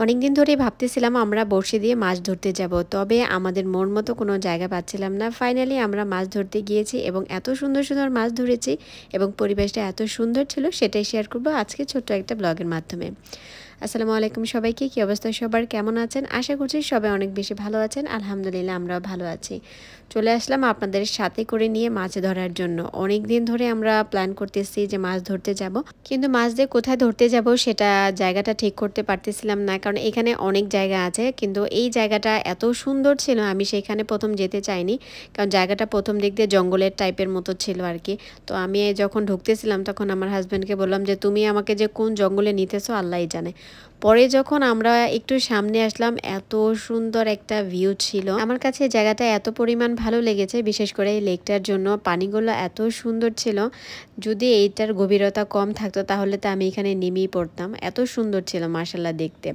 অনেকদিন ধরেই ভাবতেছিলাম আমরা বড়শি দিয়ে মাছ ধরতে যাব, তবে আমাদের মন মতো কোনো জায়গা পাচ্ছিলাম না। ফাইনালি আমরা মাছ ধরতে গিয়েছি এবং এত সুন্দর সুন্দর মাছ ধরেছি এবং পরিবেশটা এত সুন্দর ছিল, সেটাই শেয়ার করব আজকে ছোট্ট একটা ব্লগের মাধ্যমে। আসসালামু আলাইকুম সবাইকে, কী অবস্থা সবার, কেমন আছেন? আশা করছি সবাই অনেক বেশি ভালো আছেন। আলহামদুলিল্লাহ আমরাও ভালো আছি। চলে আসলাম আপনাদের সাথে করে নিয়ে মাছ ধরার জন্য। অনেক দিন ধরে আমরা প্ল্যান করতেছি যে মাছ ধরতে যাব, কিন্তু মাছ দিয়ে কোথায় ধরতে যাব সেটা জায়গাটা ঠিক করতে পারতেছিলাম না, কারণ এখানে অনেক জায়গা আছে, কিন্তু এই জায়গাটা এত সুন্দর ছিল আমি সেখানে প্রথম যেতে চাইনি, কারণ জায়গাটা প্রথম দিক দিয়ে জঙ্গলের টাইপের মতো ছিল আর কি। তো আমি যখন ঢুকতেছিলাম তখন আমার হাজব্যান্ডকে বললাম যে তুমি আমাকে যে কোন জঙ্গলে নিতেছো আল্লাহই জানে। পরে যখন আমরা একটু সামনে আসলাম, এত সুন্দর একটা ভিউ ছিল। আমার কাছে জায়গাটা এত পরিমাণ ভালো লেগেছে, বিশেষ করে এই লেকটার জন্য। পানিগুলো এত সুন্দর ছিল, যদি এইটার গভীরতা কম থাকতো তাহলে তো আমি এখানে নেমেই পড়তাম। এত সুন্দর ছিল মাশাআল্লাহ দেখতে।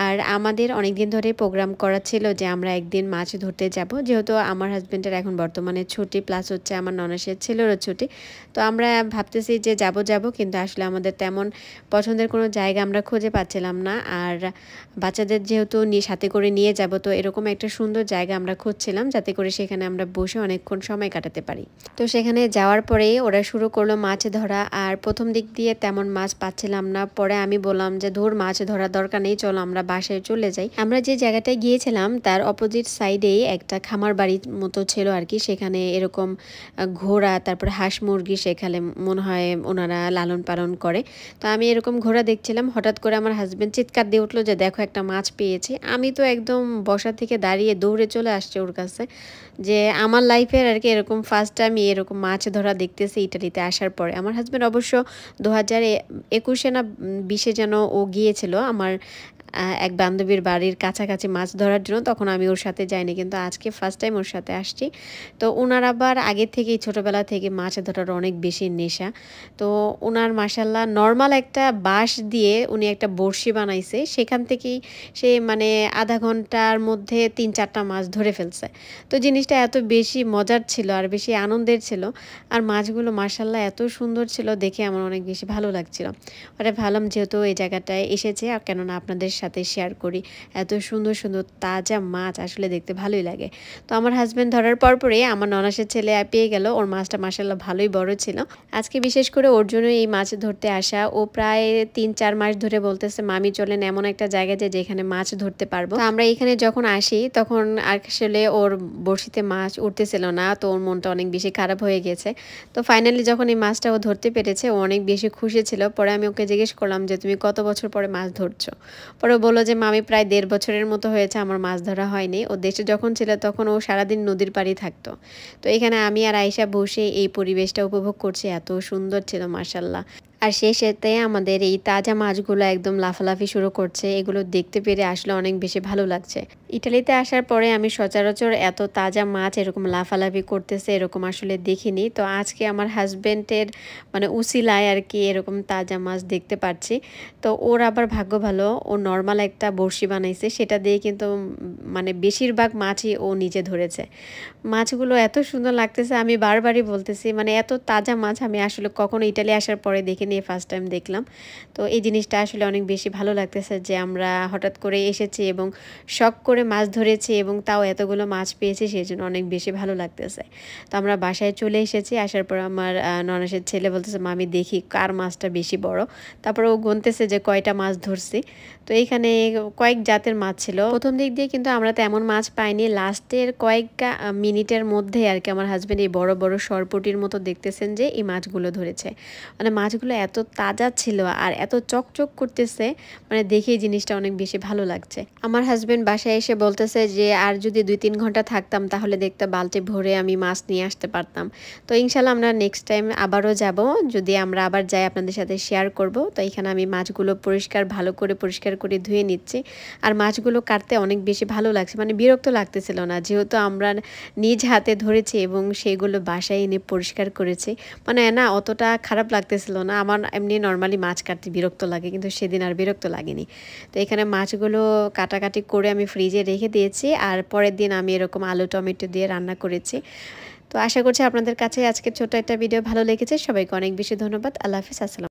আর আমাদের অনেক দিন ধরে প্রোগ্রাম করা ছিল যে আমরা একদিন মাছ ধরতে যাব, যেহেতু আমার হাজব্যান্ডের এখন বর্তমানে ছুটি, প্লাস হচ্ছে আমার ননসের ছেলেরও ছুটি। তো আমরা ভাবতেছি যে যাব, কিন্তু আসলে আমাদের তেমন পছন্দের কোনো জায়গা আমরা খুঁজে পাচ্ছিলাম না। আর বাচ্চাদের যেহেতু সাথে করে নিয়ে যাব, তো এরকম একটা সুন্দর জায়গা আমরা খুঁজছিলাম যাতে করে সেখানে আমরা বসে অনেকক্ষণ সময় কাটাতে পারি। তো সেখানে যাওয়ার পরেই ওরা শুরু করলো মাছ ধরা, আর প্রথম দিক দিয়ে তেমন মাছ পাচ্ছিলাম না। পরে আমি বললাম যে ধুর, মাছ ধরার দরকার নেই, চলো আমরা বাসায় চলে যাই। আমরা যে জায়গাটায় গিয়েছিলাম তার অপোজিট সাইডেই একটা খামার বাড়ির মতো ছিল আর কি। সেখানে এরকম ঘোড়া, তারপরে হাঁস মুরগি সেখানে মনে হয় ওনারা লালন পালন করে। তো আমি এরকম ঘোড়া দেখছিলাম, হঠাৎ করে আমার হাজব্যান্ড চিৎকার দিয়ে উঠলো যে দেখো একটা মাছ পেয়েছি। আমি তো একদম বসা থেকে দাঁড়িয়ে দৌড়ে চলে আসছে ওর কাছে, যে আমার লাইফের আর কি এরকম ফার্স্ট টাইম এরকম মাছ ধরা দেখতেছি ইটালিতে আসার পরে। আমার হাজব্যান্ড অবশ্য 2021 না 20 যেন ও গিয়েছিল আমার এক বান্ধবীর বাড়ির কাছাকাছি মাছ ধরার জন্য, তখন আমি ওর সাথে যাইনি, কিন্তু আজকে ফার্স্ট টাইম ওর সাথে আসছি। তো ওনার আবার আগের থেকেই ছোটোবেলা থেকে মাছ ধরার অনেক বেশি নেশা। তো ওনার মাশাল্লাহ নর্মাল একটা বাঁশ দিয়ে উনি একটা বড়শি বানাইছে, সেখান থেকেই সে মানে আধা ঘন্টার মধ্যে 3-4টা মাছ ধরে ফেলছে। তো জিনিসটা এত বেশি মজার ছিল আর বেশি আনন্দের ছিল, আর মাছগুলো মাশাল্লাহ এত সুন্দর ছিল, দেখে আমার অনেক বেশি ভালো লাগছিল। ওরা ভাবলাম যেহেতু এই জায়গাটায় এসেছে, আর কেননা আপনাদের সাথে শেয়ার করি, এত সুন্দর সুন্দর তাজা মাছ আসলে দেখতে ভালোই লাগে। তো আমার হাজব্যান্ড ধরার পরে আমার ননাসের ছেলে পেয়ে গেল, ওর মাছটা মাশাল্লাহ ভালোই বড় ছিল। আজকে বিশেষ করে ওর জন্য এই মাছ ধরতে আসা। ও প্রায় 3-4 মাস ধরে বলতেছে মামি চলেন এমন একটা জায়গায় যেখানে মাছ ধরতে পারবো। তো আমরা এখানে যখন আসি তখন আসলে ওর বড়শিতে মাছ উঠতেছিল না, তো ওর মনটা অনেক বেশি খারাপ হয়ে গেছে। তো ফাইনালি যখন এই মাছটা ও ধরতে পেরেছে, ও অনেক বেশি খুশি ছিল। পরে আমি ওকে জিজ্ঞেস করলাম যে তুমি কত বছর পরে মাছ ধরছো? পরে বললো যে মামি প্রায় 1.5 বছরের মতো হয়েছে আমার মাছ ধরা হয়নি। ও দেশে যখন ছিল তখন ও সারাদিন নদীর পাড়ে থাকতো। তো এখানে আমি আর আয়েশা বসে এই পরিবেশটা উপভোগ করছি, এত সুন্দর ছিল মাশাল্লাহ। আর সেই সাথে আমাদের এই তাজা মাছগুলো একদম লাফালাফি শুরু করছে, এগুলো দেখতে পেরে আসলে অনেক বেশি ভালো লাগছে। ইটালিতে আসার পরে আমি সচরাচর এত তাজা মাছ এরকম লাফালাফি করতেছে এরকম আসলে দেখিনি। তো আজকে আমার হাজব্যান্ডের মানে উসিলায় আর কি এরকম তাজা মাছ দেখতে পাচ্ছি। তো ওর আবার ভাগ্য ভালো, ও নর্মাল একটা বড়শি বানাইছে, সেটা দিয়ে কিন্তু মানে বেশিরভাগ মাছই ও নিজে ধরেছে। মাছগুলো এত সুন্দর লাগতেছে, আমি বারবারই বলতেছি মানে এত তাজা মাছ আমি আসলে কখনো ইটালি আসার পরে দেখিনি, ফার্স্ট টাইম দেখলাম। তো এই জিনিসটা আসলে অনেক বেশি ভালো লাগতেছে যে আমরা হঠাৎ করে এসেছি এবং শখ করে মাছ ধরেছি এবং তাও এতগুলো মাছ পেয়েছি, সেই জন্য অনেক বেশি ভালো লাগতেছে। তো আমরা বাসায় চলে এসেছি, আসার পর আমার ননসের ছেলে বলতেছে মামি দেখি কার মাছটা বেশি বড়। তারপর ও গুনতেছে যে কয়টা মাছ ধরছি। তো এইখানে কয়েক জাতের মাছ ছিল। প্রথম দিক দিয়ে কিন্তু আমরা তেমন মাছ পাইনি, লাস্টের কয়েকটা মিনিটের মধ্যে আর কি আমার হাজব্যান্ড এই বড় বড় সরপুটির মতো দেখতেছেন যে এই মাছগুলো ধরেছে। মানে মাছগুলো এত তাজা ছিল আর এত চকচক করতেছে, মানে দেখেই জিনিসটা অনেক বেশি ভালো লাগছে। আমার হাজব্যান্ড বাসায় এসে বলতেছে যে আর যদি 2-3 ঘন্টা থাকতাম তাহলে দেখতে বালতি ভরে আমি মাছ নিয়ে আসতে পারতাম। তো ইনশাল্লাহ আমরা নেক্সট টাইম আবারও যাব, যদি আমরা আবার যাই আপনাদের সাথে শেয়ার করব। তো এখানে আমি মাছগুলো ভালো করে পরিষ্কার করে ধুয়ে নিচ্ছি। আর মাছগুলো কাটতে অনেক বেশি ভালো লাগছে, মানে বিরক্ত লাগতেছিল না, যেহেতু আমরা নিজ হাতে ধরেছি এবং সেগুলো বাসায় এনে পরিষ্কার করেছি, মানে না অতটা খারাপ লাগতেছিল না। আমার এমনি নর্মালি মাছ কাটতে বিরক্ত লাগে, কিন্তু সেদিন আর বিরক্ত লাগেনি। তো এখানে মাছগুলো কাটাকাটি করে আমি ফ্রিজে রেখে দিয়েছি, আর পরের দিন আমি এরকম আলু টমেটো দিয়ে রান্না করেছি। তো আশা করছি আপনাদের কাছে আজকে ছোট একটা ভিডিও ভালো লেগেছে। সবাইকে অনেক বেশি ধন্যবাদ। আল্লাহ হাফিজ, আসসালাম।